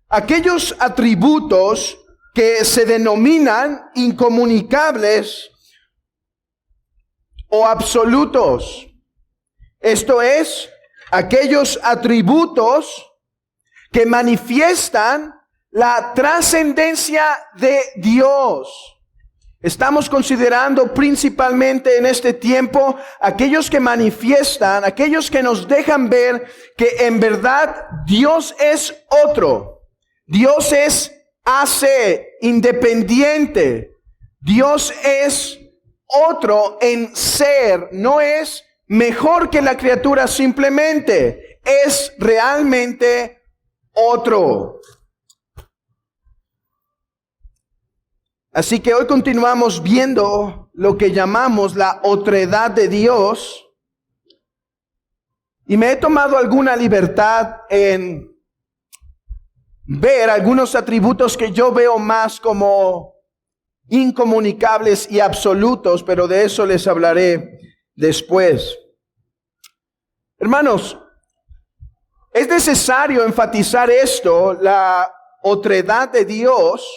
aquellos atributos que se denominan incomunicables o absolutos. Esto es, aquellos atributos que manifiestan la trascendencia de Dios. Estamos considerando principalmente en este tiempo aquellos que manifiestan, aquellos que nos dejan ver que en verdad Dios es otro. Dios es AC, independiente. Dios es otro en ser, no es mejor que la criatura simplemente, es realmente otro. Así que hoy continuamos viendo lo que llamamos la otredad de Dios. Y me he tomado alguna libertad en ver algunos atributos que yo veo más como incomunicables y absolutos, pero de eso les hablaré después. Hermanos, es necesario enfatizar esto, la otredad de Dios,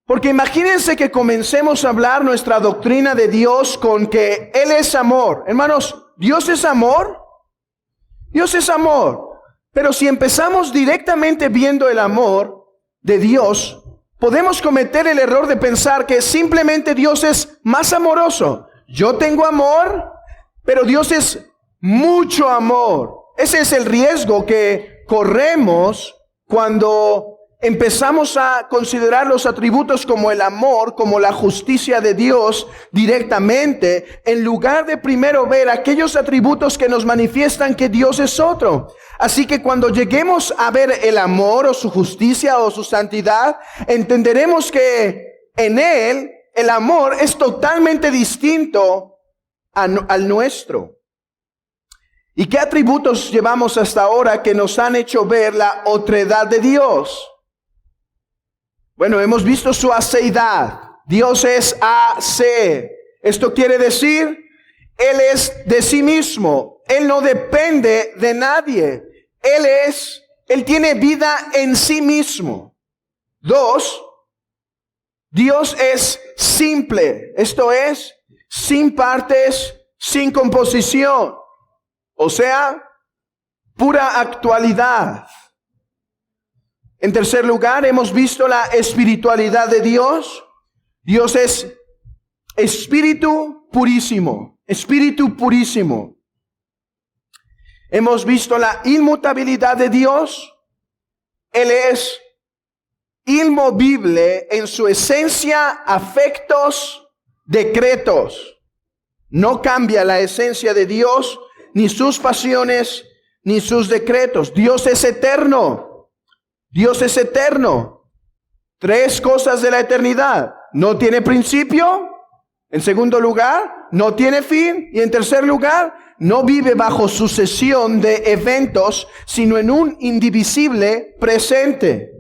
porque imagínense que comencemos a hablar nuestra doctrina de Dios con que Él es amor. Hermanos, ¿Dios es amor? Dios es amor. Pero si empezamos directamente viendo el amor de Dios, podemos cometer el error de pensar que simplemente Dios es más amoroso. Yo tengo amor, pero Dios es mucho amor. Ese es el riesgo que corremos cuando empezamos a considerar los atributos como el amor, como la justicia de Dios directamente, en lugar de primero ver aquellos atributos que nos manifiestan que Dios es otro. Así que cuando lleguemos a ver el amor o su justicia o su santidad, entenderemos que en Él el amor es totalmente distinto al nuestro. ¿Y qué atributos llevamos hasta ahora que nos han hecho ver la otredad de Dios? Bueno, hemos visto su aceidad. Dios es AC. Esto quiere decir, Él es de sí mismo. Él no depende de nadie. Él tiene vida en sí mismo. 2, Dios es simple. Esto es, sin partes, sin composición. O sea, pura actualidad. En tercer lugar, hemos visto la espiritualidad de Dios. Dios es espíritu purísimo, espíritu purísimo. Hemos visto la inmutabilidad de Dios. Él es inmovible en su esencia, afectos, decretos. No cambia la esencia de Dios, ni sus pasiones, ni sus decretos. Dios es eterno. Dios es eterno. 3 cosas de la eternidad. No tiene principio. En segundo lugar, no tiene fin. Y en tercer lugar, no vive bajo sucesión de eventos, sino en un indivisible presente.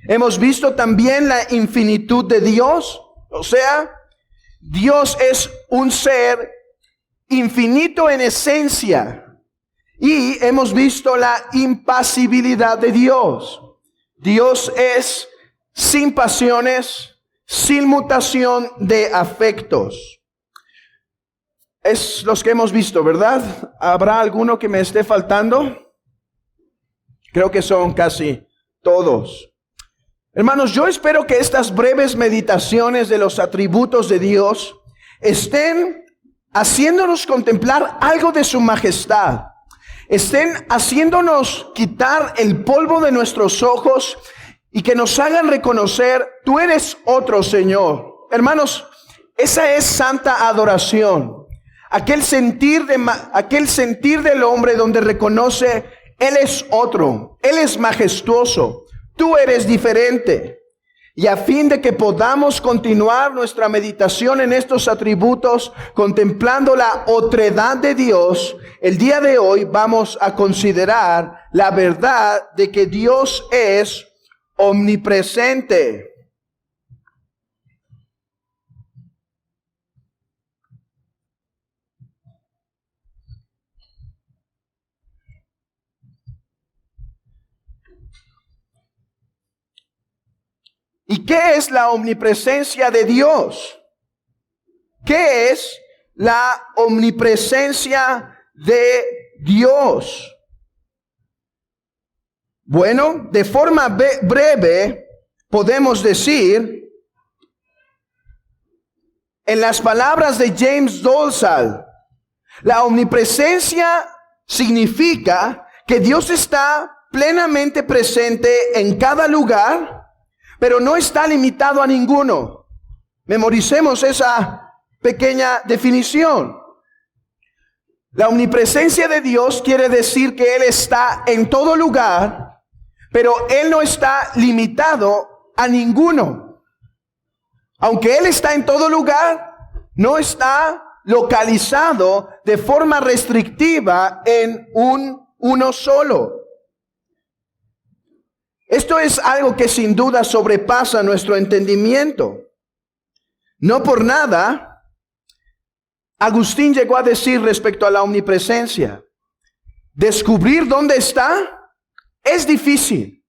Hemos visto también la infinitud de Dios. O sea, Dios es un ser infinito en esencia. Y hemos visto la impasibilidad de Dios. Dios es sin pasiones, sin mutación de afectos. Es los que hemos visto, ¿verdad? ¿Habrá alguno que me esté faltando? Creo que son casi todos. Hermanos, yo espero que estas breves meditaciones de los atributos de Dios estén haciéndonos contemplar algo de su majestad. Estén haciéndonos quitar el polvo de nuestros ojos y que nos hagan reconocer, tú eres otro, Señor. Hermanos, esa es santa adoración. Aquel sentir del hombre donde reconoce, Él es otro, Él es majestuoso, tú eres diferente. Y a fin de que podamos continuar nuestra meditación en estos atributos, contemplando la otredad de Dios, el día de hoy vamos a considerar la verdad de que Dios es omnipresente. ¿Y qué es la omnipresencia de Dios? ¿Qué es la omnipresencia de Dios? Bueno, de forma breve podemos decir, en las palabras de James Dolezal, la omnipresencia significa que Dios está plenamente presente en cada lugar, pero no está limitado a ninguno. Memoricemos esa pequeña definición. La omnipresencia de Dios quiere decir que Él está en todo lugar, pero Él no está limitado a ninguno. Aunque Él está en todo lugar, no está localizado de forma restrictiva en uno solo. Esto es algo que sin duda sobrepasa nuestro entendimiento. No por nada, Agustín llegó a decir respecto a la omnipresencia, descubrir dónde está es difícil,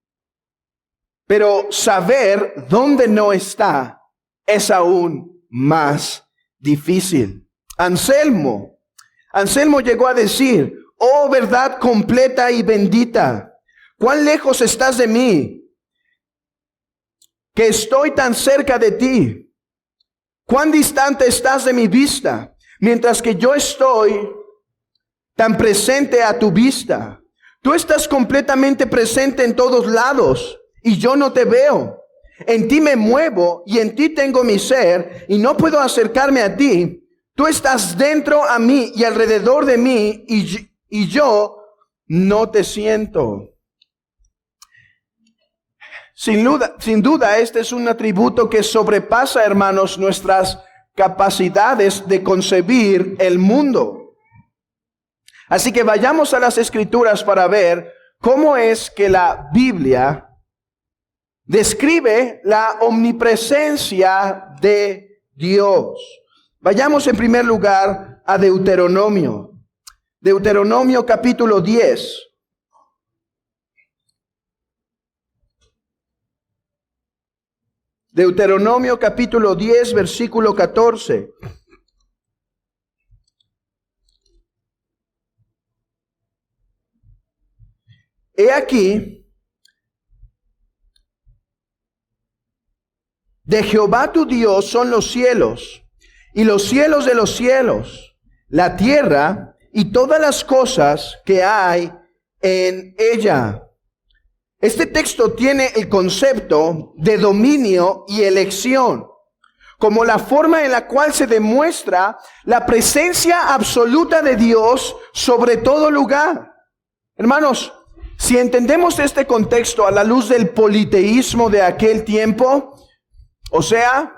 pero saber dónde no está es aún más difícil. Anselmo llegó a decir, oh verdad completa y bendita, cuán lejos estás de mí, que estoy tan cerca de ti. Cuán distante estás de mi vista, mientras que yo estoy tan presente a tu vista. Tú estás completamente presente en todos lados y yo no te veo. En ti me muevo y en ti tengo mi ser y no puedo acercarme a ti. Tú estás dentro a mí y alrededor de mí y yo no te siento. Sin duda, este es un atributo que sobrepasa, hermanos, nuestras capacidades de concebir el mundo. Así que vayamos a las Escrituras para ver cómo es que la Biblia describe la omnipresencia de Dios. Vayamos en primer lugar a Deuteronomio. Deuteronomio capítulo 10. Deuteronomio capítulo 10, versículo 14. He aquí, de Jehová tu Dios son los cielos, y los cielos de los cielos, la tierra y todas las cosas que hay en ella. Este texto tiene el concepto de dominio y elección como la forma en la cual se demuestra la presencia absoluta de Dios sobre todo lugar. Hermanos, si entendemos este contexto a la luz del politeísmo de aquel tiempo, o sea,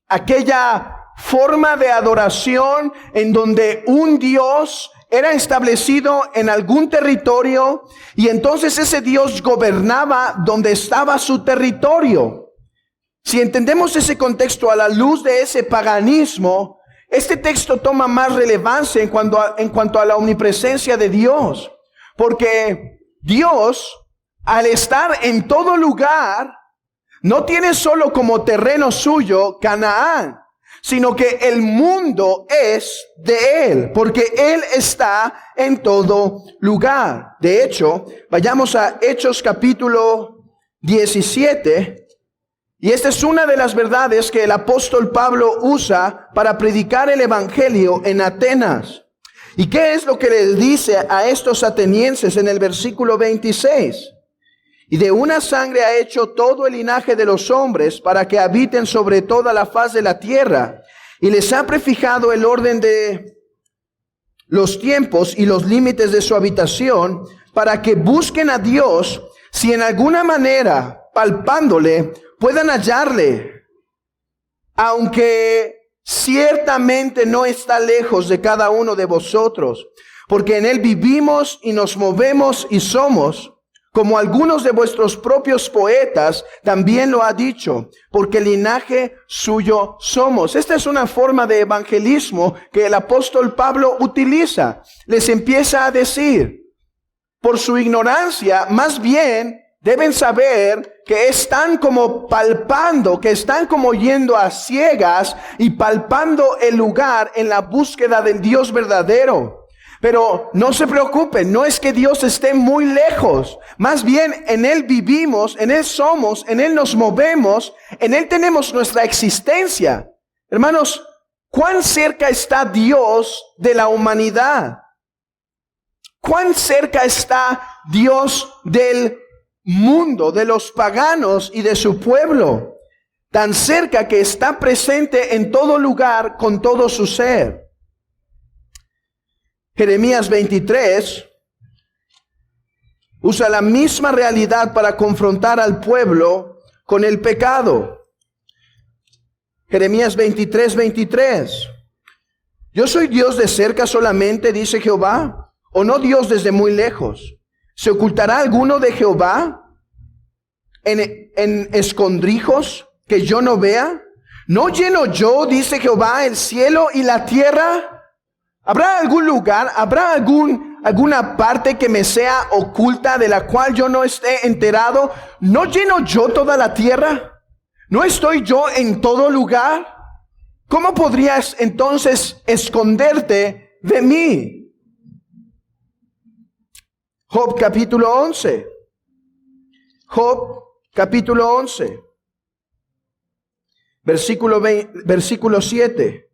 aquella forma de adoración en donde un Dios era establecido en algún territorio y entonces ese Dios gobernaba donde estaba su territorio. Si entendemos ese contexto a la luz de ese paganismo, este texto toma más relevancia en cuanto a la omnipresencia de Dios, porque Dios, al estar en todo lugar, no tiene solo como terreno suyo Canaán, sino que el mundo es de Él, porque Él está en todo lugar. De hecho, vayamos a Hechos capítulo 17, y esta es una de las verdades que el apóstol Pablo usa para predicar el evangelio en Atenas. ¿Y qué es lo que les dice a estos atenienses en el versículo 26? Y de una sangre ha hecho todo el linaje de los hombres para que habiten sobre toda la faz de la tierra. Y les ha prefijado el orden de los tiempos y los límites de su habitación para que busquen a Dios si en alguna manera, palpándole, puedan hallarle. Aunque ciertamente no está lejos de cada uno de vosotros, porque en Él vivimos y nos movemos y somos, como algunos de vuestros propios poetas también lo ha dicho, porque linaje suyo somos. Esta es una forma de evangelismo que el apóstol Pablo utiliza. Les empieza a decir, por su ignorancia, más bien deben saber que están como palpando, que están como yendo a ciegas y palpando el lugar en la búsqueda del Dios verdadero. Pero no se preocupen, no es que Dios esté muy lejos. Más bien en Él vivimos, en Él somos, en Él nos movemos, en Él tenemos nuestra existencia. Hermanos, ¿cuán cerca está Dios de la humanidad? ¿Cuán cerca está Dios del mundo, de los paganos y de su pueblo? Tan cerca que está presente en todo lugar con todo su ser. Jeremías 23 usa la misma realidad para confrontar al pueblo con el pecado. Jeremías 23:23. Yo soy Dios de cerca solamente, dice Jehová, o no Dios desde muy lejos. ¿Se ocultará alguno de Jehová en escondrijos que yo no vea? ¿No lleno yo, dice Jehová, el cielo y la tierra? ¿Habrá algún lugar, habrá alguna parte que me sea oculta de la cual yo no esté enterado? ¿No lleno yo toda la tierra? ¿No estoy yo en todo lugar? ¿Cómo podrías entonces esconderte de mí? Job capítulo 11. Job capítulo 11. Versículo 7.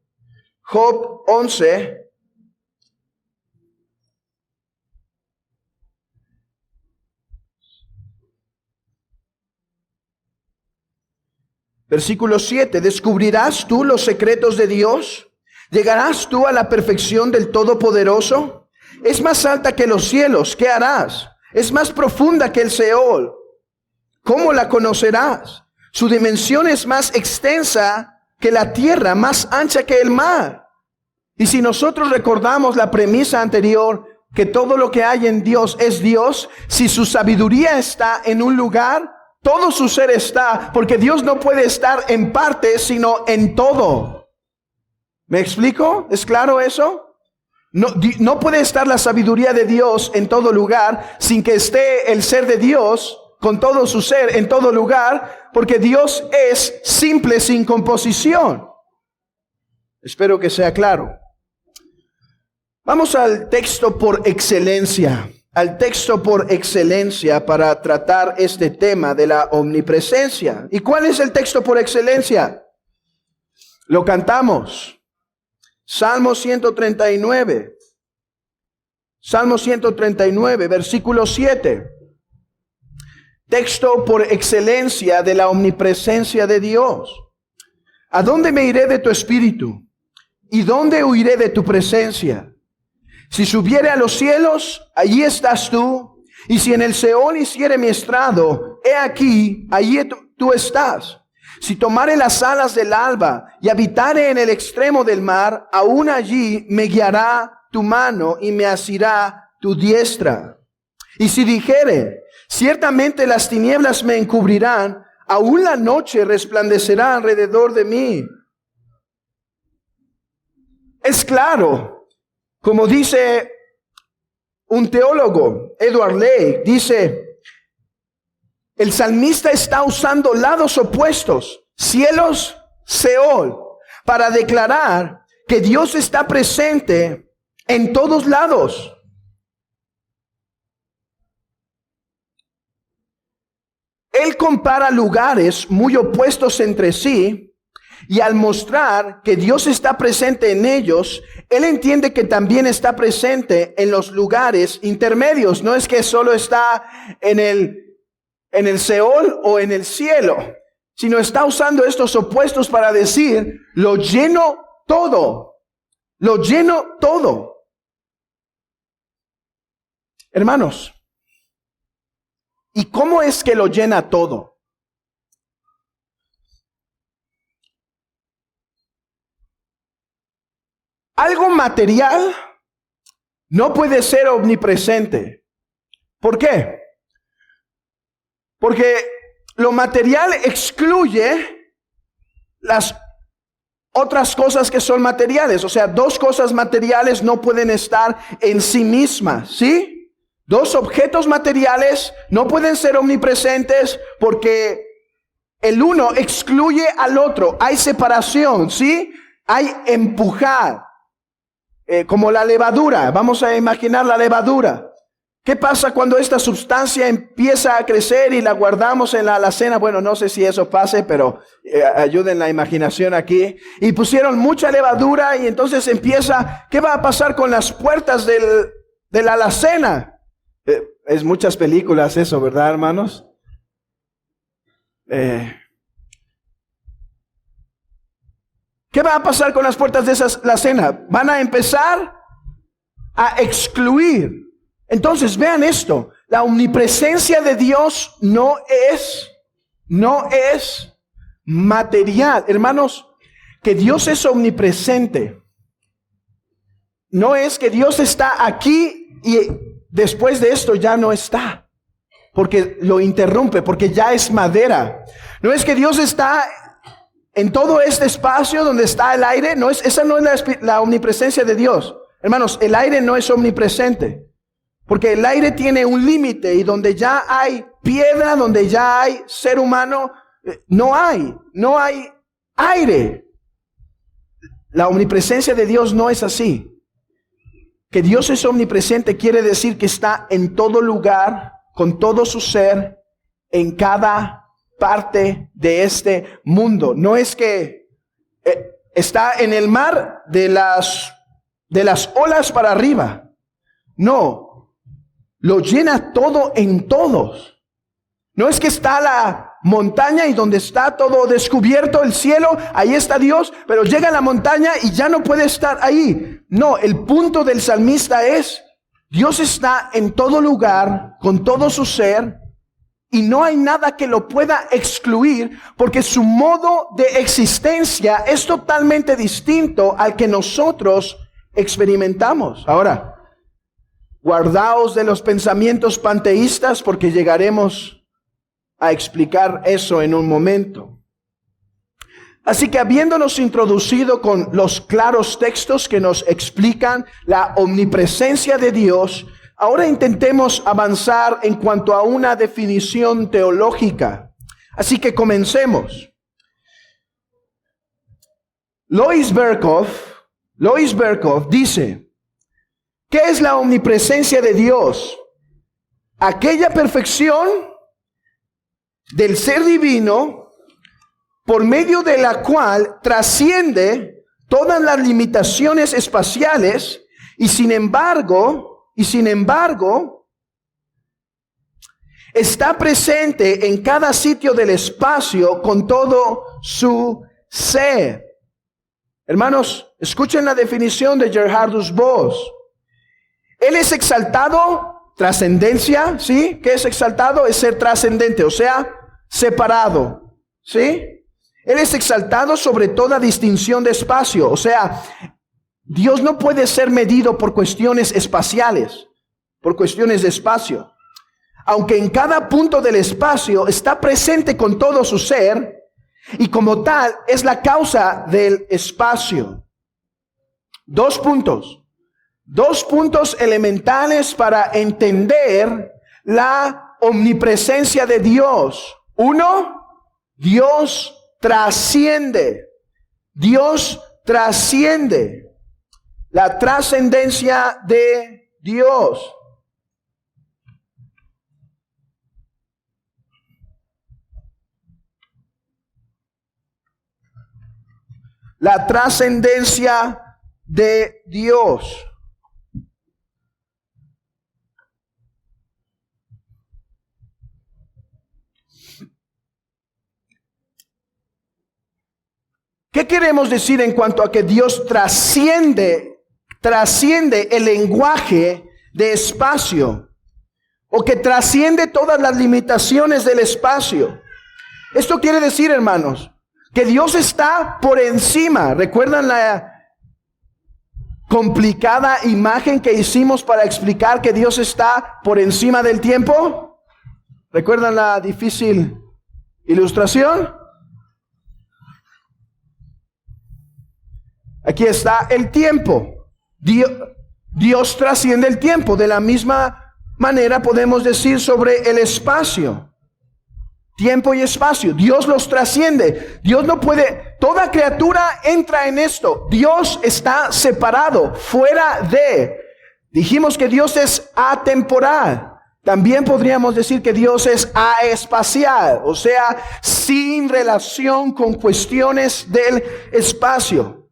Job 11. Versículo 7, ¿descubrirás tú los secretos de Dios? ¿Llegarás tú a la perfección del Todopoderoso? Es más alta que los cielos, ¿qué harás? Es más profunda que el Seol, ¿cómo la conocerás? Su dimensión es más extensa que la tierra, más ancha que el mar. Y si nosotros recordamos la premisa anterior, que todo lo que hay en Dios es Dios, si su sabiduría está en un lugar, todo su ser está, porque Dios no puede estar en parte, sino en todo. ¿Me explico? ¿Es claro eso? No puede estar la sabiduría de Dios en todo lugar, sin que esté el ser de Dios con todo su ser en todo lugar, porque Dios es simple sin composición. Espero que sea claro. Vamos al texto por excelencia. Al texto por excelencia para tratar este tema de la omnipresencia. ¿Y cuál es el texto por excelencia? Lo cantamos. Salmo 139. Salmo 139, versículo 7. Texto por excelencia de la omnipresencia de Dios. ¿A dónde me iré de tu espíritu? ¿Y dónde huiré de tu presencia? Si subiere a los cielos, allí estás tú. Y si en el Seol hiciere mi estrado, he aquí, allí tú estás. Si tomare las alas del alba y habitare en el extremo del mar, aún allí me guiará tu mano y me asirá tu diestra. Y si dijere, ciertamente las tinieblas me encubrirán, aún la noche resplandecerá alrededor de mí. Es claro. Como dice un teólogo, Edward Ley, dice, el salmista está usando lados opuestos, cielos, Seol, para declarar que Dios está presente en todos lados. Él compara lugares muy opuestos entre sí. Y al mostrar que Dios está presente en ellos, Él entiende que también está presente en los lugares intermedios. No es que solo está en el Seol o en el cielo, sino está usando estos opuestos para decir, lo lleno todo. Lo lleno todo. Hermanos, ¿y cómo es que lo llena todo? Algo material no puede ser omnipresente. ¿Por qué? Porque lo material excluye las otras cosas que son materiales. O sea, dos cosas materiales no pueden estar en sí mismas, ¿sí? Dos objetos materiales no pueden ser omnipresentes porque el uno excluye al otro. Hay separación, ¿sí? Hay empujar. Como la levadura. Vamos a imaginar la levadura. ¿Qué pasa cuando esta sustancia empieza a crecer y la guardamos en la alacena? Bueno, no sé si eso pase, pero ayuden la imaginación aquí. Y pusieron mucha levadura y entonces empieza, ¿qué va a pasar con las puertas de la alacena? Es muchas películas eso, ¿verdad, hermanos? ¿Qué va a pasar con las puertas de esa alacena? Van a empezar a excluir. Entonces, vean esto, la omnipresencia de Dios no es material. Hermanos, que Dios es omnipresente. No es que Dios está aquí y después de esto ya no está, porque lo interrumpe, porque ya es madera. No es que Dios está en todo este espacio donde está el aire. Esa no es la omnipresencia de Dios. Hermanos, el aire no es omnipresente. Porque el aire tiene un límite y donde ya hay piedra, donde ya hay ser humano, no hay aire. La omnipresencia de Dios no es así. Que Dios es omnipresente quiere decir que está en todo lugar, con todo su ser, en cada parte de este mundo. No es que está en el mar de las olas para arriba. No. Lo llena todo en todos. No es que está la montaña y donde está todo descubierto, el cielo, ahí está Dios, pero llega a la montaña y ya no puede estar ahí. No, el punto del salmista es, Dios está en todo lugar, con todo su ser, y no hay nada que lo pueda excluir, porque su modo de existencia es totalmente distinto al que nosotros experimentamos. Ahora, guardaos de los pensamientos panteístas porque llegaremos a explicar eso en un momento. Así que habiéndonos introducido con los claros textos que nos explican la omnipresencia de Dios, ahora intentemos avanzar en cuanto a una definición teológica. Así que comencemos. Lois Berkhoff dice: ¿qué es la omnipresencia de Dios? Aquella perfección del ser divino por medio de la cual trasciende todas las limitaciones espaciales y sin embargo, está presente en cada sitio del espacio con todo su ser. Hermanos, escuchen la definición de Gerhardus Voss. Él es exaltado, trascendencia, ¿sí? ¿Qué es exaltado? Es ser trascendente, o sea, separado, ¿sí? Él es exaltado sobre toda distinción de espacio, o sea, Dios no puede ser medido por cuestiones espaciales, por cuestiones de espacio. Aunque en cada punto del espacio está presente con todo su ser, y como tal es la causa del espacio. Dos puntos elementales para entender la omnipresencia de Dios. Uno, Dios trasciende. Dios trasciende. La trascendencia de Dios. La trascendencia de Dios. ¿Qué queremos decir en cuanto a que Dios trasciende el lenguaje de espacio? O que trasciende todas las limitaciones del espacio. Esto quiere decir, hermanos, que Dios está por encima. ¿Recuerdan la complicada imagen que hicimos para explicar que Dios está por encima del tiempo? ¿Recuerdan la difícil ilustración? Aquí está el tiempo. Dios trasciende el tiempo de la misma manera podemos decir sobre el espacio. Tiempo y espacio. Dios los trasciende. Dios no puede, toda criatura entra en esto. Dios está separado, fuera de. Dijimos que Dios es atemporal. También podríamos decir que Dios es aespacial, o sea, sin relación con cuestiones del espacio.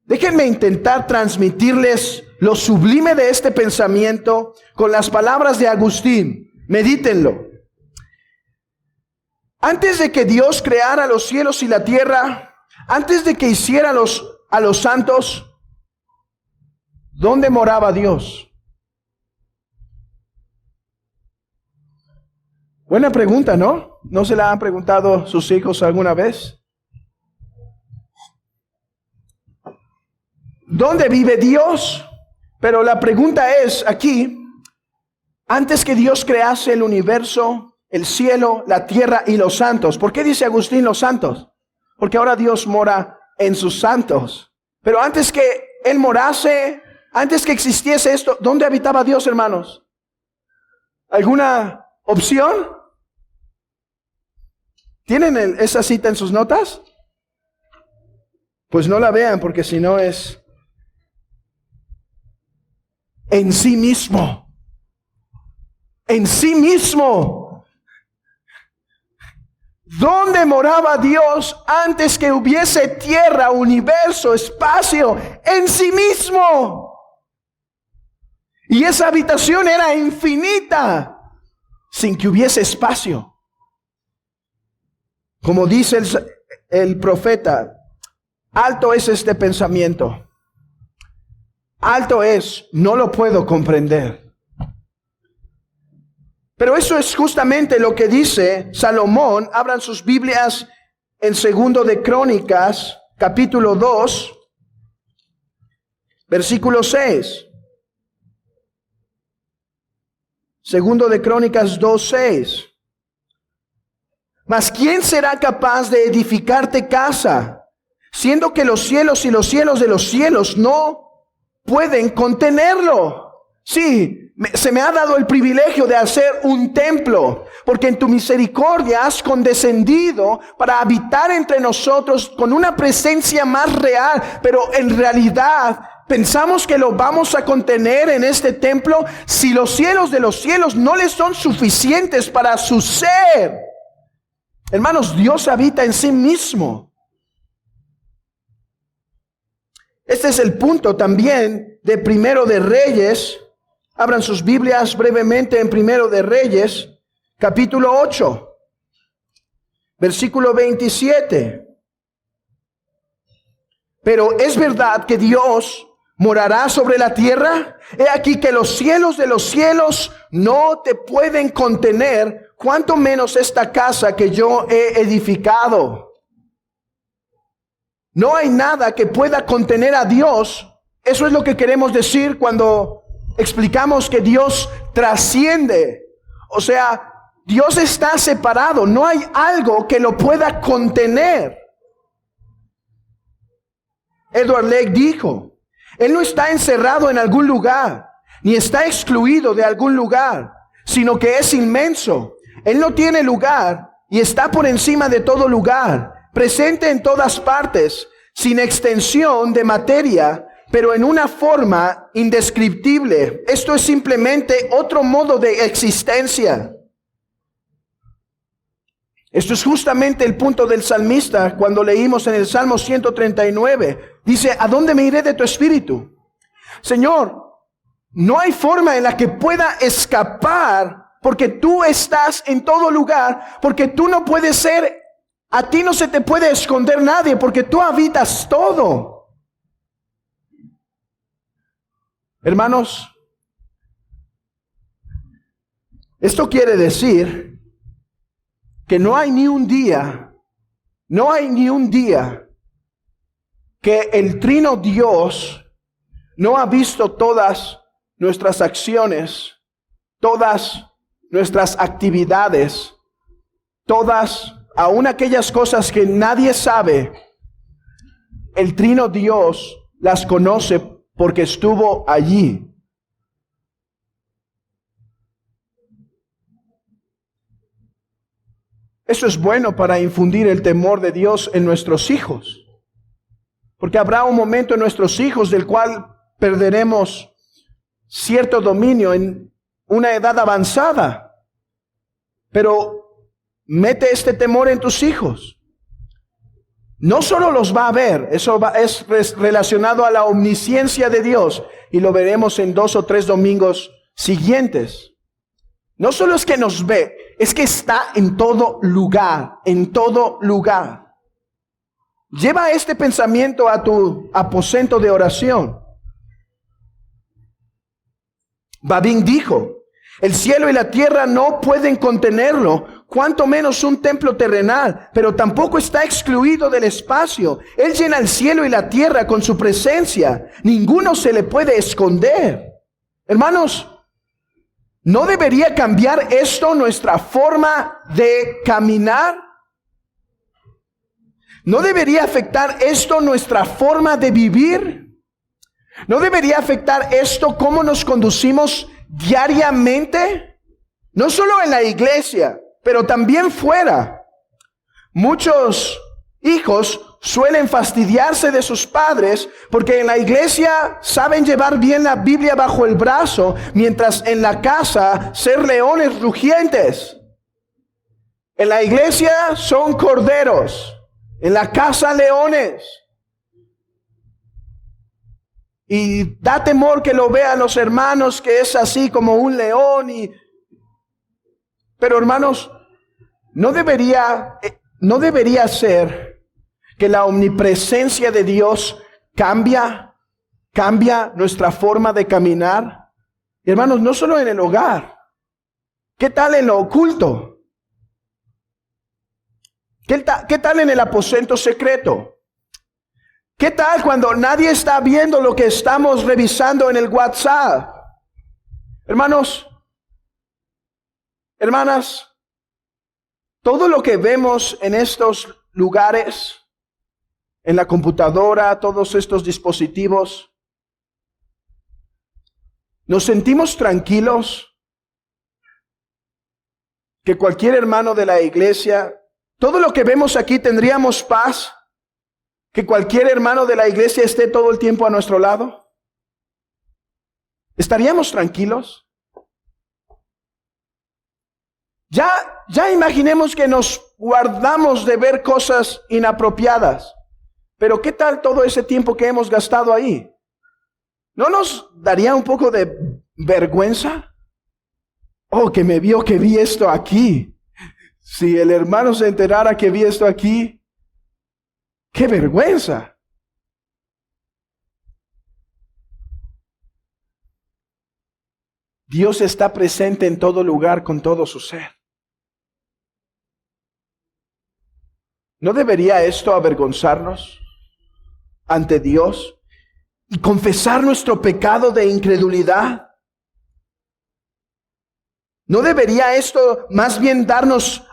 Déjenme intentar transmitirles lo sublime de este pensamiento con las palabras de Agustín. Medítenlo. Antes de que Dios creara los cielos y la tierra, antes de que hiciera a los santos, ¿dónde moraba Dios? Buena pregunta, ¿no? ¿No se la han preguntado sus hijos alguna vez? ¿Dónde vive Dios? Pero la pregunta es aquí, antes que Dios crease el universo, el cielo, la tierra y los santos. ¿Por qué dice Agustín los santos? Porque ahora Dios mora en sus santos. Pero antes que Él morase, antes que existiese esto, ¿dónde habitaba Dios, hermanos? ¿Alguna opción? ¿Tienen esa cita en sus notas? Pues no la vean, porque si no es en sí mismo. En sí mismo. ¿Dónde moraba Dios antes que hubiese tierra, universo, espacio? En sí mismo. Y esa habitación era infinita, sin que hubiese espacio. Como dice el profeta, alto es este pensamiento. Alto es, no lo puedo comprender. Pero eso es justamente lo que dice Salomón. Abran sus Biblias en 2 de Crónicas, capítulo 2, versículo 6. 2 de Crónicas 2:6. Mas ¿quién será capaz de edificarte casa, siendo que los cielos y los cielos de los cielos no pueden contenerlo? Sí, se me ha dado el privilegio de hacer un templo, porque en tu misericordia has condescendido para habitar entre nosotros con una presencia más real, pero en realidad pensamos que lo vamos a contener en este templo si los cielos de los cielos no les son suficientes para su ser. Hermanos, Dios habita en sí mismo. Este es el punto también de Primero de Reyes. Abran sus Biblias brevemente en Primero de Reyes, capítulo 8, versículo 27. Pero ¿es verdad que Dios morará sobre la tierra? He aquí que los cielos de los cielos no te pueden contener, cuanto menos esta casa que yo he edificado. No hay nada que pueda contener a Dios. Eso es lo que queremos decir cuando explicamos que Dios trasciende. O sea, Dios está separado. No hay algo que lo pueda contener. Edward Lake dijo, Él no está encerrado en algún lugar, ni está excluido de algún lugar, sino que es inmenso. Él no tiene lugar y está por encima de todo lugar, presente en todas partes, sin extensión de materia, pero en una forma indescriptible. Esto es simplemente otro modo de existencia. Esto es justamente el punto del salmista cuando leímos en el Salmo 139. Dice, ¿a dónde me iré de tu espíritu? Señor, no hay forma en la que pueda escapar, porque tú estás en todo lugar, porque tú no puedes ser, a ti no se te puede esconder nadie, porque tú habitas todo. Hermanos, esto quiere decir que no hay ni un día que el Trino Dios no ha visto todas nuestras acciones, todas nuestras actividades, todas, aun aquellas cosas que nadie sabe. El Trino Dios las conoce porque estuvo allí. Eso es bueno para infundir el temor de Dios en nuestros hijos. Porque habrá un momento en nuestros hijos del cual perderemos cierto dominio en una edad avanzada. Pero mete este temor en tus hijos. No solo los va a ver, es relacionado a la omnisciencia de Dios. Y lo veremos en 2 o 3 domingos siguientes. No solo es que nos ve, es que está en todo lugar, en todo lugar. Lleva este pensamiento a tu aposento de oración. Babín dijo, el cielo y la tierra no pueden contenerlo, cuanto menos un templo terrenal, pero tampoco está excluido del espacio. Él llena el cielo y la tierra con su presencia. Ninguno se le puede esconder. Hermanos, ¿no debería cambiar esto nuestra forma de caminar? ¿No debería afectar esto nuestra forma de vivir? ¿No debería afectar esto cómo nos conducimos diariamente? No solo en la iglesia, pero también fuera. Muchos hijos suelen fastidiarse de sus padres porque en la iglesia saben llevar bien la Biblia bajo el brazo, mientras en la casa ser leones rugientes. En la iglesia son corderos, en la casa leones. Y da temor que lo vean los hermanos, que es así como un león. Pero hermanos, no debería ser que la omnipresencia de Dios cambia nuestra forma de caminar. Hermanos, no solo en el hogar. ¿Qué tal en lo oculto? ¿Qué tal en el aposento secreto? ¿Qué tal cuando nadie está viendo lo que estamos revisando en el WhatsApp? Hermanos, hermanas, todo lo que vemos en estos lugares, en la computadora, todos estos dispositivos, ¿nos sentimos tranquilos que cualquier hermano de la iglesia, todo lo que vemos aquí, tendríamos paz? ¿Que cualquier hermano de la iglesia esté todo el tiempo a nuestro lado? ¿Estaríamos tranquilos? Ya imaginemos que nos guardamos de ver cosas inapropiadas. Pero ¿qué tal todo ese tiempo que hemos gastado ahí? ¿No nos daría un poco de vergüenza? Oh, que me vio que vi esto aquí. Si el hermano se enterara que vi esto aquí, ¡qué vergüenza! Dios está presente en todo lugar con todo su ser. ¿No debería esto avergonzarnos ante Dios y confesar nuestro pecado de incredulidad? ¿No debería esto más bien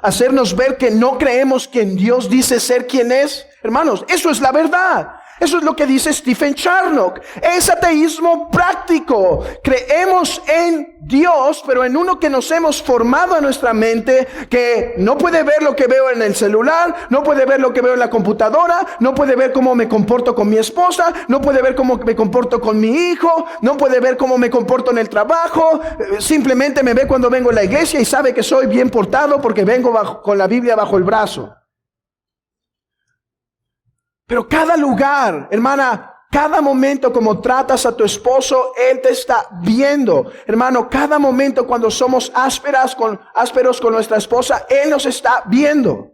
hacernos ver que no creemos que Dios dice ser quien es? Hermanos, eso es la verdad. Eso es lo que dice Stephen Charnock. Es ateísmo práctico. Creemos en Dios, pero en uno que nos hemos formado en nuestra mente, que no puede ver lo que veo en el celular, no puede ver lo que veo en la computadora, no puede ver cómo me comporto con mi esposa, no puede ver cómo me comporto con mi hijo, no puede ver cómo me comporto en el trabajo. Simplemente me ve cuando vengo a la iglesia y sabe que soy bien portado porque vengo con la Biblia bajo el brazo. Pero cada lugar, hermana, cada momento como tratas a tu esposo, él te está viendo. Hermano, cada momento cuando somos ásperos con nuestra esposa, él nos está viendo.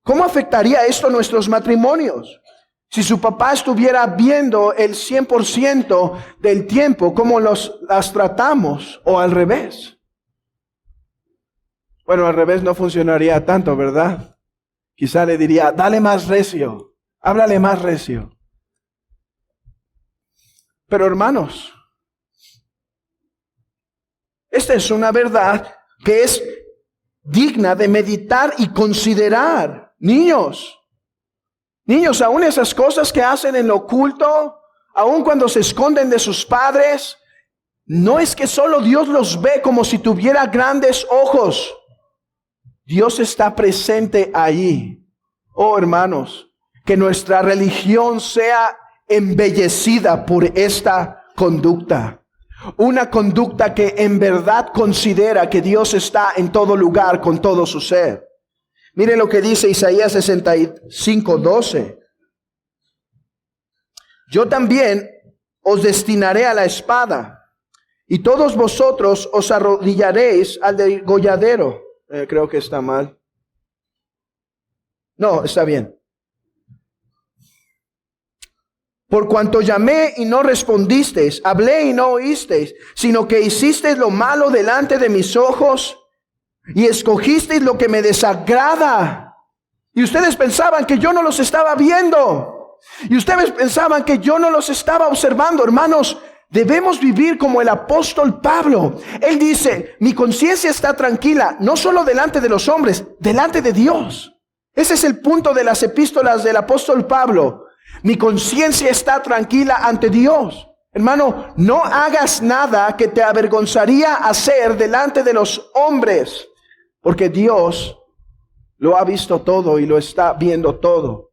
¿Cómo afectaría esto nuestros matrimonios? Si su papá estuviera viendo el 100% del tiempo cómo las tratamos, o al revés. Bueno, al revés no funcionaría tanto, ¿verdad? Quizá le diría, dale más recio, háblale más recio. Pero hermanos, esta es una verdad que es digna de meditar y considerar. Niños, aún esas cosas que hacen en lo oculto, aún cuando se esconden de sus padres, no es que solo Dios los ve como si tuviera grandes ojos. Dios está presente allí. Oh, hermanos, que nuestra religión sea embellecida por esta conducta. Una conducta que en verdad considera que Dios está en todo lugar con todo su ser. Miren lo que dice Isaías 65:12. Yo también os destinaré a la espada, y todos vosotros os arrodillaréis al degolladero. Creo que está mal. No, está bien. Por cuanto llamé y no respondisteis, hablé y no oísteis, sino que hicisteis lo malo delante de mis ojos y escogisteis lo que me desagrada. Y ustedes pensaban que yo no los estaba viendo. Y ustedes pensaban que yo no los estaba observando. Hermanos, debemos vivir como el apóstol Pablo. Él dice, mi conciencia está tranquila, no solo delante de los hombres, delante de Dios. Ese es el punto de las epístolas del apóstol Pablo. Mi conciencia está tranquila ante Dios. Hermano, no hagas nada que te avergonzaría hacer delante de los hombres, porque Dios lo ha visto todo y lo está viendo todo.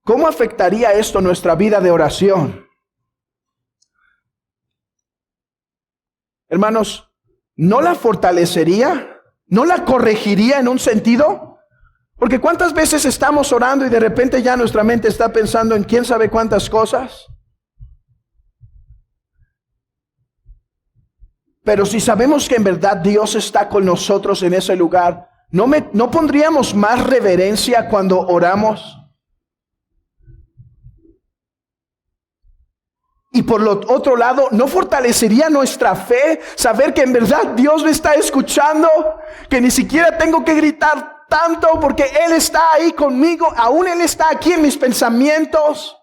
¿Cómo afectaría esto nuestra vida de oración? Hermanos, ¿no la fortalecería? ¿No la corregiría en un sentido? Porque ¿cuántas veces estamos orando y de repente ya nuestra mente está pensando en quién sabe cuántas cosas? Pero si sabemos que en verdad Dios está con nosotros en ese lugar, ¿no pondríamos más reverencia cuando oramos? Y por lo otro lado, ¿no fortalecería nuestra fe saber que en verdad Dios me está escuchando? Que ni siquiera tengo que gritar tanto porque Él está ahí conmigo. Aún Él está aquí en mis pensamientos.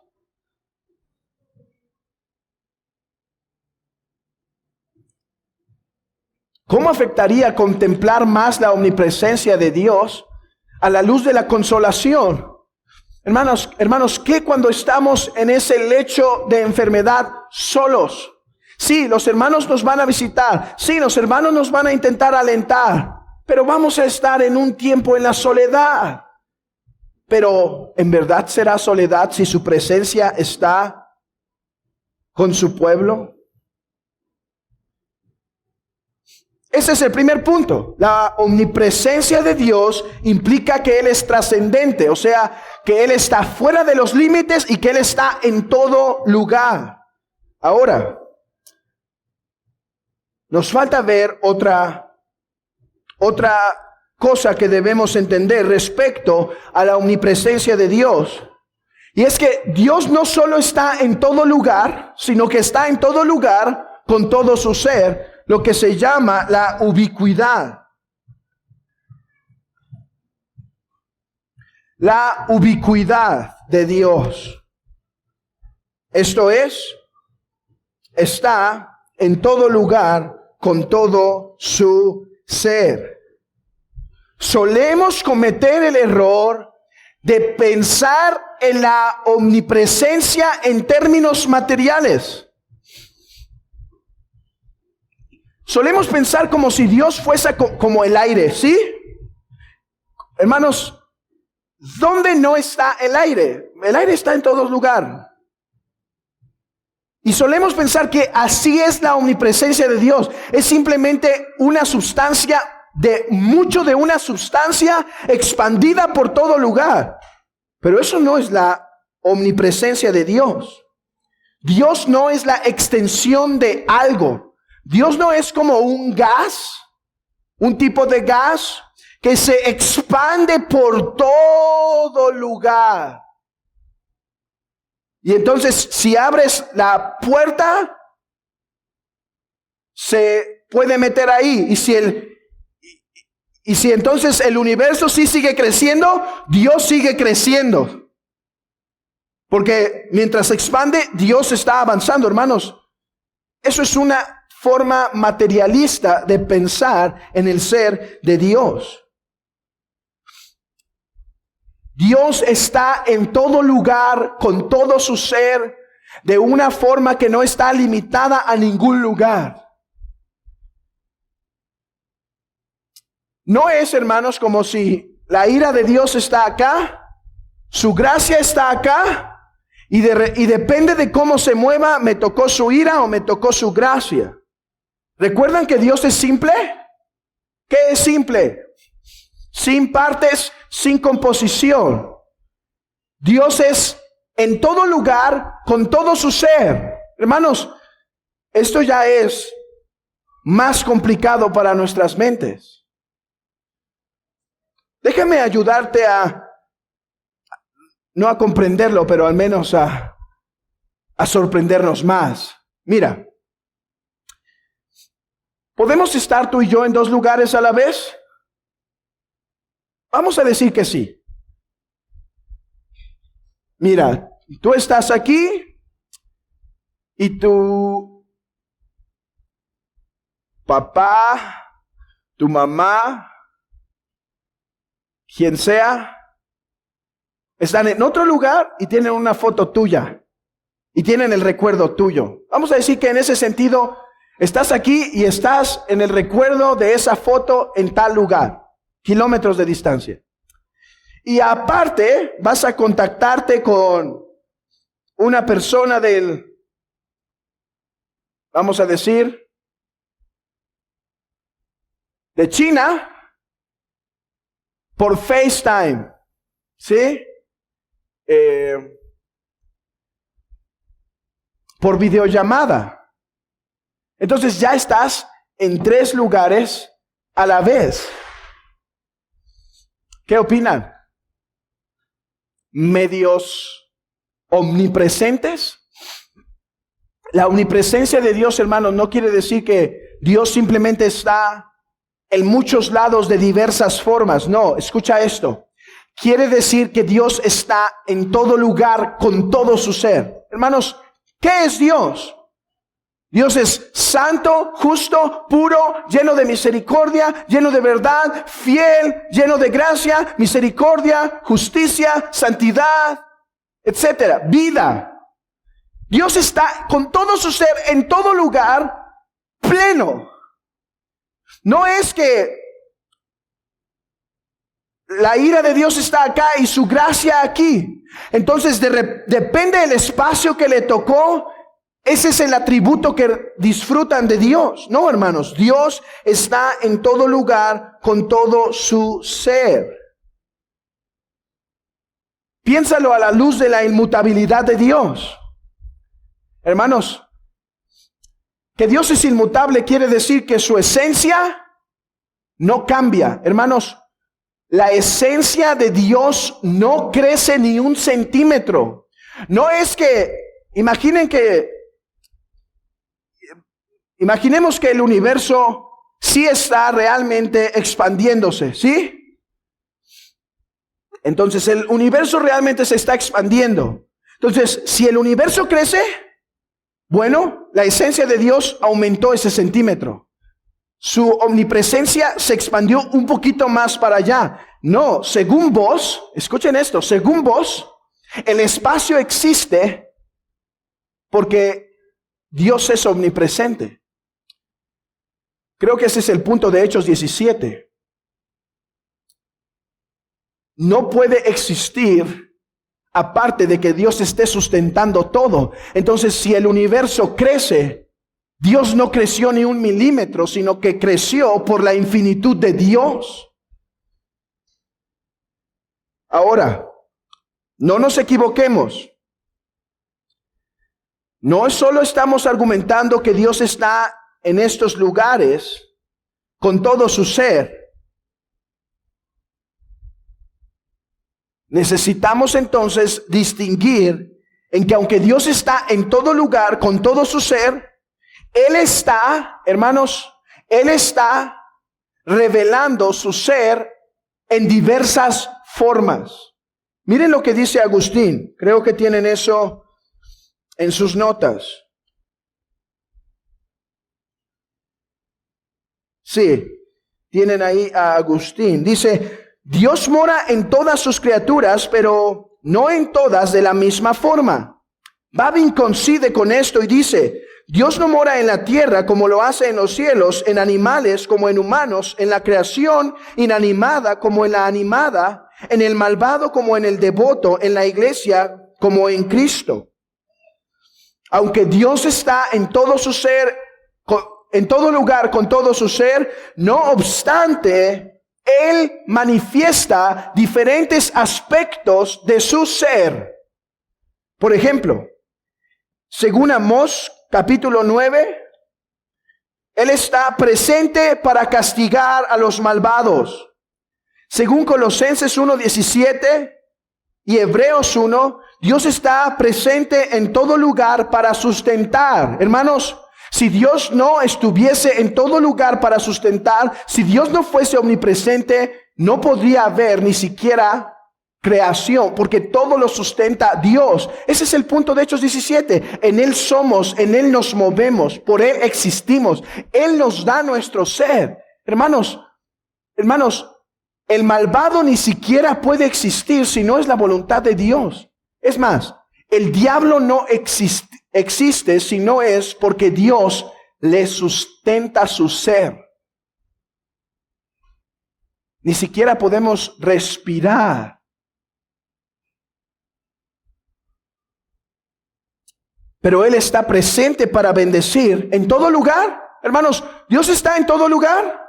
¿Cómo afectaría contemplar más la omnipresencia de Dios a la luz de la consolación? Hermanos, ¿qué cuando estamos en ese lecho de enfermedad solos? Sí, los hermanos nos van a visitar. Sí, los hermanos nos van a intentar alentar. Pero vamos a estar en un tiempo en la soledad. Pero, ¿en verdad será soledad si su presencia está con su pueblo? Ese es el primer punto. La omnipresencia de Dios implica que Él es trascendente, o sea, que Él está fuera de los límites y que Él está en todo lugar. Ahora, nos falta ver otra cosa que debemos entender respecto a la omnipresencia de Dios. Y es que Dios no solo está en todo lugar, sino que está en todo lugar con todo su ser. Lo que se llama la ubicuidad. La ubicuidad de Dios. Esto es, está en todo lugar con todo su ser. Solemos cometer el error de pensar en la omnipresencia en términos materiales. Solemos pensar como si Dios fuese como el aire, ¿sí? Hermanos, ¿dónde no está el aire? El aire está en todo lugar. Y solemos pensar que así es la omnipresencia de Dios. Es simplemente una sustancia de una sustancia expandida por todo lugar. Pero eso no es la omnipresencia de Dios. Dios no es la extensión de algo. Dios no es como un gas, un tipo de gas que se expande por todo lugar. Y entonces, si abres la puerta, se puede meter ahí. Y si entonces el universo sí sigue creciendo, Dios sigue creciendo. Porque mientras se expande, Dios está avanzando, hermanos. Eso es una forma materialista de pensar en el ser de Dios. Dios está en todo lugar, con todo su ser, de una forma que no está limitada a ningún lugar. No es, hermanos, como si la ira de Dios está acá, su gracia está acá, y depende de cómo se mueva, me tocó su ira o me tocó su gracia. ¿Recuerdan que Dios es simple? ¿Qué es simple? Sin partes, sin composición. Dios es en todo lugar, con todo su ser. Hermanos, esto ya es más complicado para nuestras mentes. Déjame ayudarte no a comprenderlo, pero al menos a sorprendernos más. Mira, ¿podemos estar tú y yo en dos lugares a la vez? Vamos a decir que sí. Mira, tú estás aquí y tu papá, tu mamá, quien sea, están en otro lugar y tienen una foto tuya y tienen el recuerdo tuyo. Vamos a decir que en ese sentido estás aquí y estás en el recuerdo de esa foto en tal lugar, kilómetros de distancia. Y aparte vas a contactarte con una persona vamos a decir, de China por FaceTime, ¿sí? Por videollamada. Entonces ya estás en 3 lugares a la vez. ¿Qué opinan? ¿Medios omnipresentes? La omnipresencia de Dios, hermanos, no quiere decir que Dios simplemente está en muchos lados de diversas formas. No, escucha esto. Quiere decir que Dios está en todo lugar con todo su ser. Hermanos, ¿qué es Dios? Dios es santo, justo, puro, lleno de misericordia, lleno de verdad, fiel, lleno de gracia, misericordia, justicia, santidad, etcétera, vida. Dios está con todo su ser en todo lugar, pleno. No es que la ira de Dios está acá y su gracia aquí. Entonces depende del espacio que le tocó. Ese es el atributo que disfrutan de Dios. No, hermanos, Dios está en todo lugar con todo su ser. Piénsalo a la luz de la inmutabilidad de Dios. Hermanos, que Dios es inmutable quiere decir que su esencia no cambia. Hermanos, la esencia de Dios no crece ni un centímetro. No es que, imaginemos que el universo sí está realmente expandiéndose, ¿sí? Entonces el universo realmente se está expandiendo. Entonces, si el universo crece, bueno, la esencia de Dios aumentó ese centímetro. Su omnipresencia se expandió un poquito más para allá. No, según vos, escuchen esto, según vos, el espacio existe porque Dios es omnipresente. Creo que ese es el punto de Hechos 17. No puede existir aparte de que Dios esté sustentando todo. Entonces, si el universo crece, Dios no creció ni 1 milímetro, sino que creció por la infinitud de Dios. Ahora, no nos equivoquemos. No solo estamos argumentando que Dios está en estos lugares con todo su ser. Necesitamos entonces distinguir en que aunque Dios está en todo lugar con todo su ser, Él está, hermanos, Él está revelando su ser en diversas formas. Miren lo que dice Agustín. Creo que tienen eso en sus notas. Sí, tienen ahí a Agustín. Dice, Dios mora en todas sus criaturas, pero no en todas de la misma forma. Babin coincide con esto y dice, Dios no mora en la tierra como lo hace en los cielos, en animales como en humanos, en la creación inanimada como en la animada, en el malvado como en el devoto, en la iglesia como en Cristo. Aunque Dios está en todo su ser, en todo lugar con todo su ser, no obstante, Él manifiesta diferentes aspectos de su ser. Por ejemplo, según Amós capítulo 9, Él está presente para castigar a los malvados. Según Colosenses 1:17 y Hebreos 1, Dios está presente en todo lugar para sustentar. Hermanos, si Dios no estuviese en todo lugar para sustentar, si Dios no fuese omnipresente, no podría haber ni siquiera creación, porque todo lo sustenta Dios. Ese es el punto de Hechos 17. En Él somos, en Él nos movemos, por Él existimos. Él nos da nuestro ser. Hermanos, el malvado ni siquiera puede existir si no es la voluntad de Dios. Es más, el diablo no existe si no es porque Dios le sustenta su ser. Ni siquiera podemos respirar. Pero Él está presente para bendecir en todo lugar. Hermanos, ¿Dios está en todo lugar?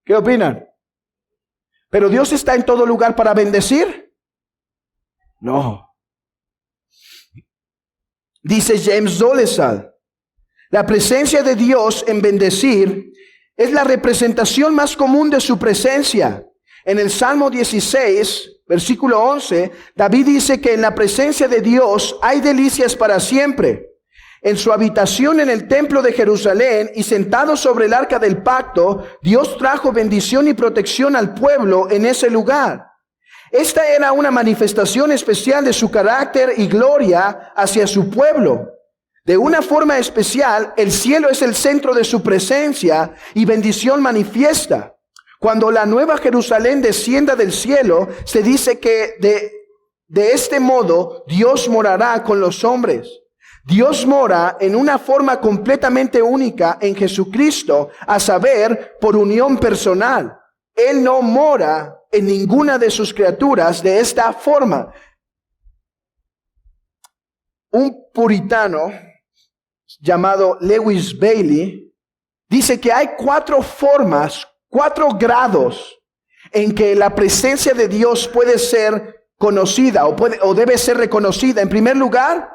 ¿Qué opinan? ¿Pero Dios está en todo lugar para bendecir? No. Dice James Dolezal, la presencia de Dios en bendecir es la representación más común de su presencia. En el Salmo 16, versículo 11, David dice que en la presencia de Dios hay delicias para siempre. En su habitación en el templo de Jerusalén y sentado sobre el arca del pacto, Dios trajo bendición y protección al pueblo en ese lugar. Esta era una manifestación especial de su carácter y gloria hacia su pueblo. De una forma especial, el cielo es el centro de su presencia y bendición manifiesta. Cuando la nueva Jerusalén descienda del cielo, se dice que de este modo Dios morará con los hombres. Dios mora en una forma completamente única en Jesucristo, a saber, por unión personal. Él no mora en ninguna de sus criaturas de esta forma. Un puritano llamado Lewis Bailey dice que hay 4 formas, 4 grados en que la presencia de Dios puede ser conocida o debe ser reconocida. En primer lugar,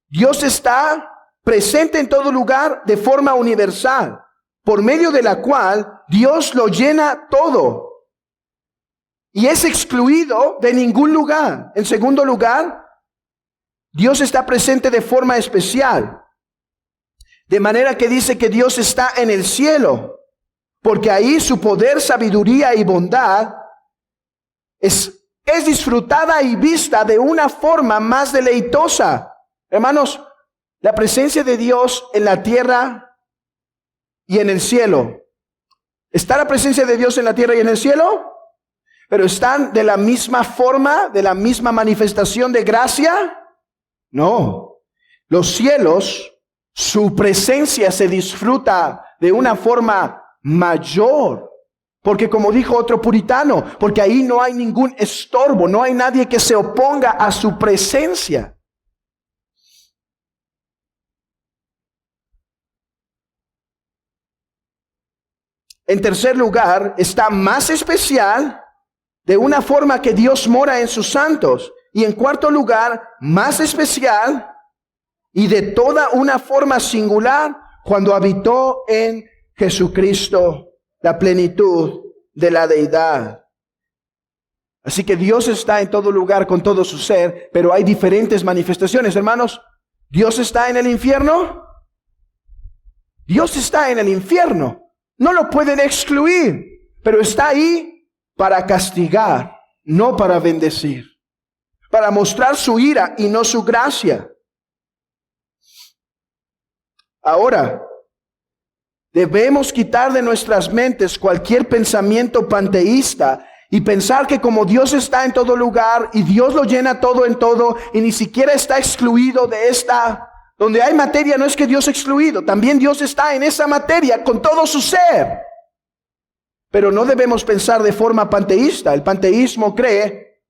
Dios está presente en todo lugar de forma universal, por medio de la cual Dios lo llena todo y es excluido de ningún lugar. En segundo lugar, Dios está presente de forma especial, de manera que dice que Dios está en el cielo, porque ahí su poder, sabiduría y bondad es disfrutada y vista de una forma más deleitosa. Hermanos, la presencia de Dios en la tierra y en el cielo. ¿Está la presencia de Dios en la tierra y en el cielo? ¿Pero están de la misma forma, de la misma manifestación de gracia? No. Los cielos, su presencia se disfruta de una forma mayor. Porque como dijo otro puritano, porque ahí no hay ningún estorbo, no hay nadie que se oponga a su presencia. En tercer lugar, está más especial de una forma que Dios mora en sus santos. Y en cuarto lugar, más especial y de toda una forma singular cuando habitó en Jesucristo, la plenitud de la deidad. Así que Dios está en todo lugar con todo su ser, pero hay diferentes manifestaciones, hermanos. ¿Dios está en el infierno? Dios está en el infierno. No lo pueden excluir, pero está ahí para castigar, no para bendecir, para mostrar su ira y no su gracia. Ahora, debemos quitar de nuestras mentes cualquier pensamiento panteísta Y pensar que como Dios está en todo lugar y Dios lo llena todo en todo y ni siquiera está excluido de esta, donde hay materia no es que Dios excluido, también Dios está en esa materia con todo su ser. Pero no debemos pensar de forma panteísta. El panteísmo cree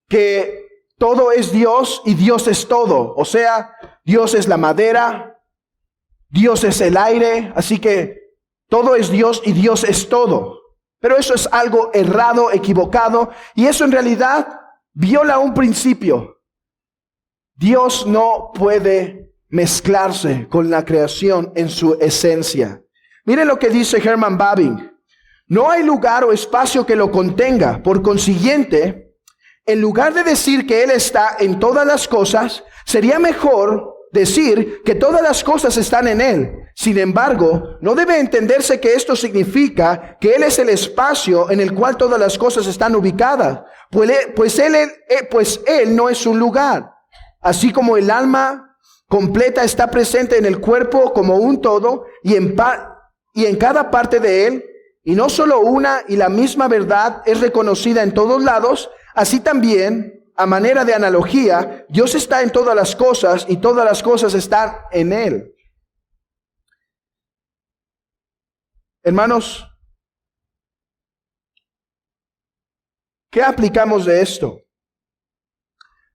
que todo es Dios y Dios es todo. O sea, Dios es la madera, Dios es el aire, así que todo es Dios y Dios es todo. Pero eso es algo errado, equivocado, y eso en realidad viola un principio. Dios no puede mezclarse con la creación en su esencia. Miren lo que dice Herman Bavinck. No hay lugar o espacio que lo contenga. Por consiguiente, en lugar de decir que Él está en todas las cosas, sería mejor decir que todas las cosas están en Él. Sin embargo, no debe entenderse que esto significa que Él es el espacio en el cual todas las cosas están ubicadas, pues Él no es un lugar. Así como el alma completa está presente en el cuerpo como un todo y en cada parte de Él, y no solo una y la misma verdad es reconocida en todos lados, así también, a manera de analogía, Dios está en todas las cosas y todas las cosas están en Él. Hermanos, ¿qué aplicamos de esto?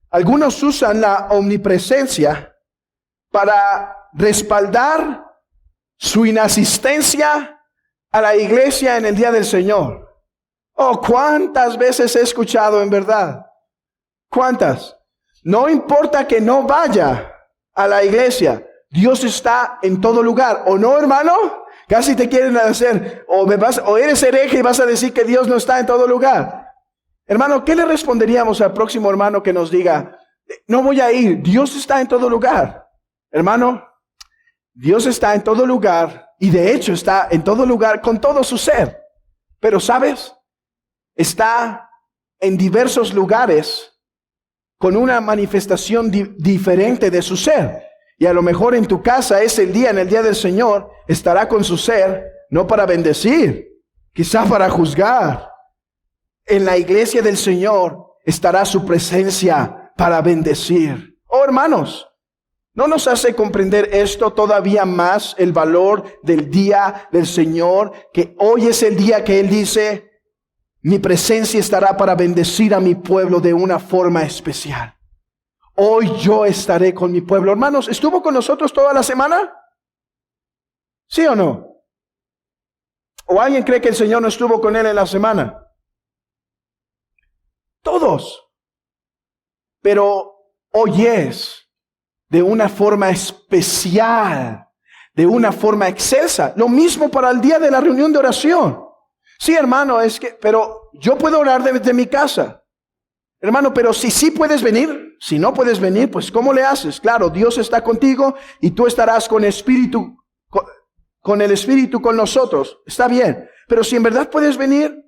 Algunos usan la omnipresencia para respaldar su inasistencia a la iglesia en el día del Señor. Oh, ¿cuántas veces he escuchado en verdad? ¿Cuántas? No importa que no vaya a la iglesia, Dios está en todo lugar. ¿O no, hermano? Casi te quieren hacer, o eres hereje y vas a decir que Dios no está en todo lugar. Hermano, ¿qué le responderíamos al próximo hermano que nos diga, no voy a ir, Dios está en todo lugar? Hermano, Dios está en todo lugar y de hecho está en todo lugar con todo su ser. Pero ¿sabes? Está en diversos lugares con una manifestación diferente de su ser. Y a lo mejor en tu casa es el día, en el día del Señor, estará con su ser, no para bendecir, quizá para juzgar. En la iglesia del Señor estará su presencia para bendecir. Oh, hermanos, ¿no nos hace comprender esto todavía más el valor del día del Señor? Que hoy es el día que Él dice, mi presencia estará para bendecir a mi pueblo de una forma especial. Hoy yo estaré con mi pueblo. Hermanos, ¿estuvo con nosotros toda la semana? ¿Sí o no? ¿O alguien cree que el Señor no estuvo con él en la semana? Todos. Pero hoy es de una forma especial, de una forma excelsa. Lo mismo para el día de la reunión de oración. Sí, hermano, pero yo puedo orar desde mi casa. Hermano, pero si sí puedes venir, si no puedes venir, pues ¿cómo le haces? Claro, Dios está contigo y tú estarás con el Espíritu con nosotros. Está bien, pero si en verdad puedes venir,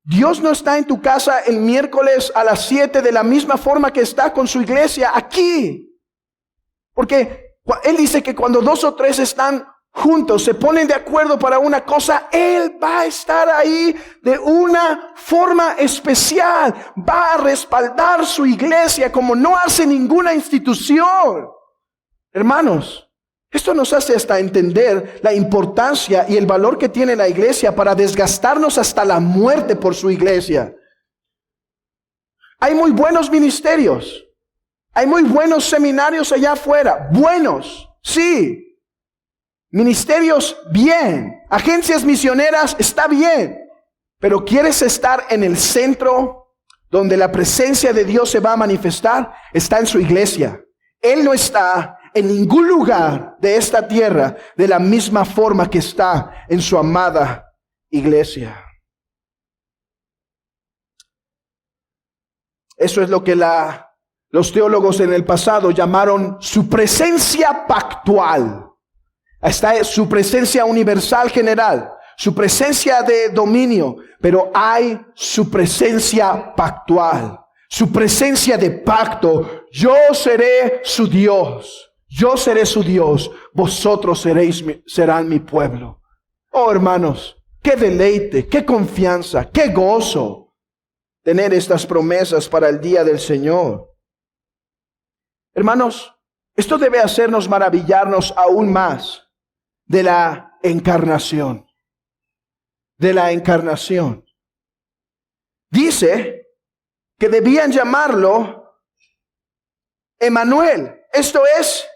Dios no está en tu casa el miércoles a las 7 de la misma forma que está con su iglesia aquí. Porque Él dice que cuando 2 o 3 están juntos, se ponen de acuerdo para una cosa, Él va a estar ahí de una forma especial. Va a respaldar su iglesia como no hace ninguna institución. Hermanos, esto nos hace hasta entender la importancia y el valor que tiene la iglesia para desgastarnos hasta la muerte por su iglesia. Hay muy buenos ministerios. Hay muy buenos seminarios allá afuera. Buenos, sí. Ministerios, bien. Agencias misioneras, está bien. Pero ¿quieres estar en el centro donde la presencia de Dios se va a manifestar? Está en su iglesia. Él no está en ningún lugar de esta tierra de la misma forma que está en su amada iglesia. Eso es lo que los teólogos en el pasado llamaron su presencia pactual. Está su presencia universal general, su presencia de dominio, pero hay su presencia pactual, su presencia de pacto. Yo seré su Dios. Yo seré su Dios, vosotros serán mi pueblo. Oh, hermanos, qué deleite, qué confianza, qué gozo. tener estas promesas para el día del Señor. Hermanos, esto debe hacernos maravillarnos aún más de la encarnación. De la encarnación. Dice que debían llamarlo Emmanuel. Esto es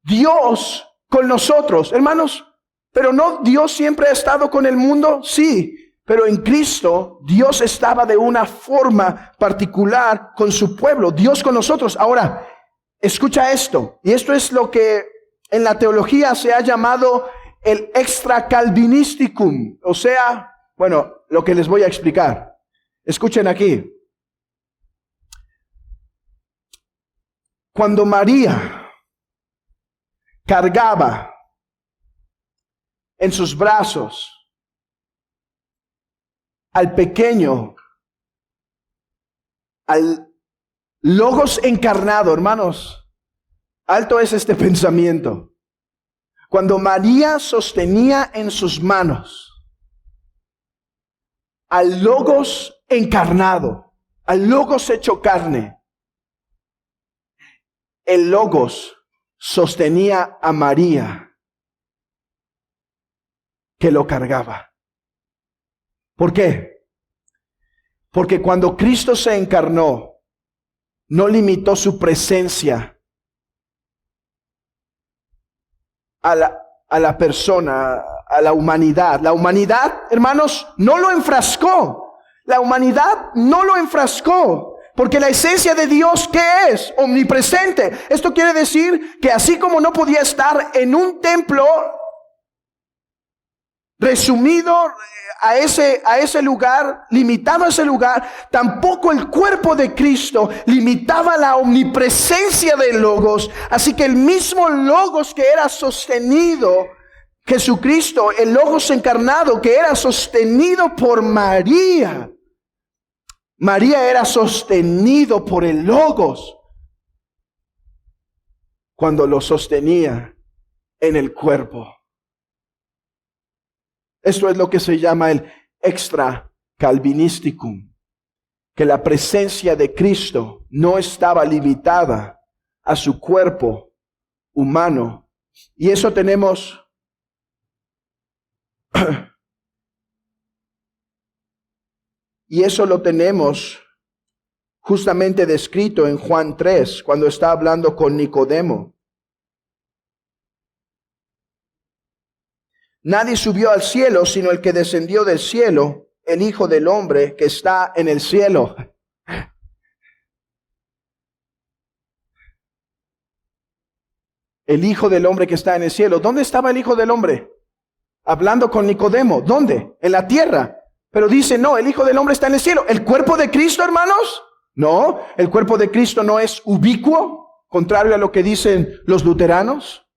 Dios con nosotros. Hermanos, pero no, Dios siempre ha estado con el mundo. Sí, pero en Cristo Dios estaba de una forma particular con su pueblo. Dios con nosotros. Ahora, escucha esto. Y esto es lo que en la teología se ha llamado el extracalvinisticum. O sea, bueno, lo que les voy a explicar. Escuchen aquí. Cuando María cargaba en sus brazos al pequeño, al Logos encarnado, hermanos, alto es este pensamiento. Cuando María sostenía en sus manos al Logos encarnado, al Logos hecho carne, el Logos sostenía a María que lo cargaba. ¿Por qué? Porque cuando Cristo se encarnó, no limitó su presencia a la persona, a la humanidad. La humanidad, hermanos, no lo enfrascó. La humanidad no lo enfrascó. Porque la esencia de Dios, ¿qué es? Omnipresente. Esto quiere decir que así como no podía estar en un templo resumido a ese lugar, limitado a ese lugar, tampoco el cuerpo de Cristo limitaba la omnipresencia del Logos. Así que el mismo Logos que era sostenido, Jesucristo, el Logos encarnado que era sostenido por María, María era sostenido por el Logos cuando lo sostenía en el cuerpo. Esto es lo que se llama el extra-calvinisticum, que la presencia de Cristo no estaba limitada a su cuerpo humano. Y eso tenemos y eso lo tenemos justamente descrito en Juan 3, cuando está hablando con Nicodemo. Nadie subió al cielo, sino el que descendió del cielo, el Hijo del Hombre que está en el cielo. El Hijo del Hombre que está en el cielo. ¿Dónde estaba el Hijo del Hombre? Hablando con Nicodemo. ¿Dónde? En la tierra. Pero dice, no, el Hijo del Hombre está en el cielo. ¿El cuerpo de Cristo, hermanos? No, el cuerpo de Cristo no es ubicuo, contrario a lo que dicen los luteranos.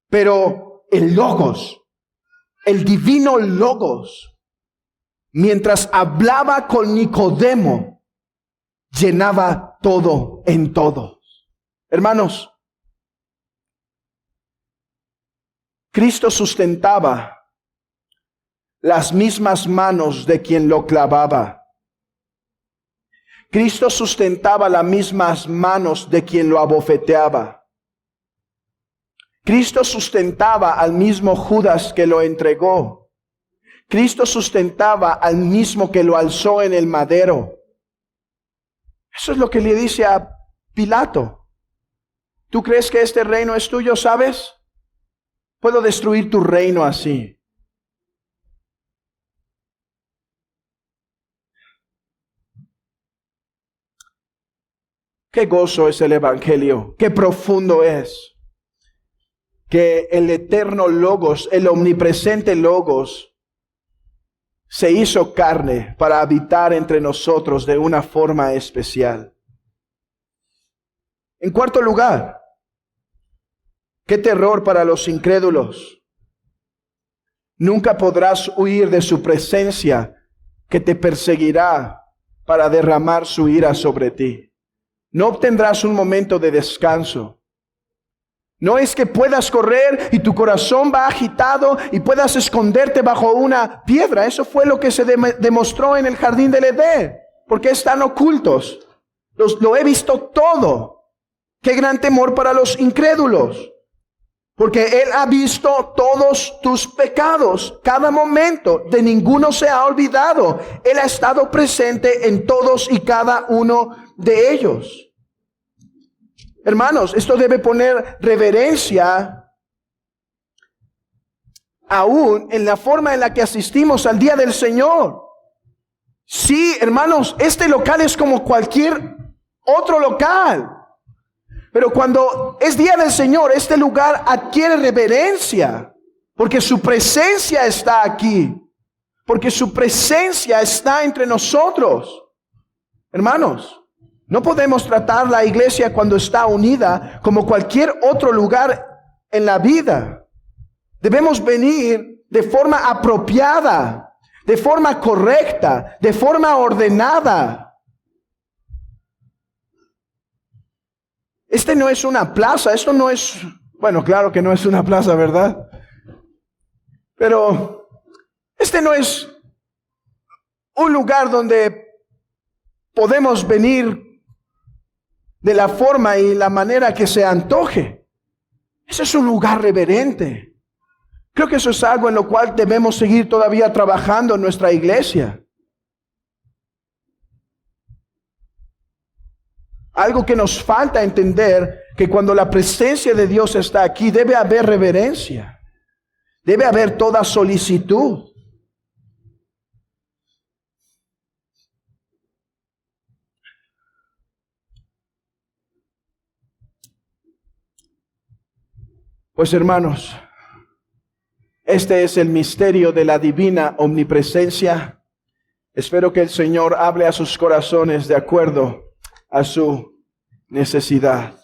Pero el Logos, el divino Logos, mientras hablaba con Nicodemo, llenaba todo en todos. Hermanos, Cristo sustentaba las mismas manos de quien lo clavaba. Cristo sustentaba las mismas manos de quien lo abofeteaba. Cristo sustentaba al mismo Judas que lo entregó. Cristo sustentaba al mismo que lo alzó en el madero. Eso es lo que le dice a Pilato. ¿Tú crees que este reino es tuyo, sabes? Puedo destruir tu reino así. Qué gozo es el Evangelio, qué profundo es. Que el eterno Logos, el omnipresente Logos, se hizo carne para habitar entre nosotros de una forma especial. En cuarto lugar, qué terror para los incrédulos. Nunca podrás huir de su presencia que te perseguirá para derramar su ira sobre ti. No obtendrás un momento de descanso. No es que puedas correr y tu corazón va agitado y puedas esconderte bajo una piedra. Eso fue lo que se demostró en el jardín del Edén. ¿Por qué están ocultos? Lo he visto todo. Qué gran temor para los incrédulos. Porque Él ha visto todos tus pecados, cada momento, de ninguno se ha olvidado. Él ha estado presente en todos y cada uno de ellos. Hermanos, esto debe poner reverencia aún en la forma en la que asistimos al día del Señor. Sí, hermanos, este local es como cualquier otro local. Pero cuando es día del Señor, este lugar adquiere reverencia, porque su presencia está aquí, porque su presencia está entre nosotros. Hermanos, no podemos tratar la iglesia cuando está unida como cualquier otro lugar en la vida. Debemos venir de forma apropiada, de forma correcta, de forma ordenada. Este no es una plaza, esto no es, bueno, claro que no es una plaza, ¿verdad? Pero este no es un lugar donde podemos venir de la forma y la manera que se antoje. Ese es un lugar reverente. Creo que eso es algo en lo cual debemos seguir todavía trabajando en nuestra iglesia. Algo que nos falta entender, que cuando la presencia de Dios está aquí, debe haber reverencia. Debe haber toda solicitud. Pues hermanos, este es el misterio de la divina omnipresencia. Espero que el Señor hable a sus corazones de acuerdo a su necesidad.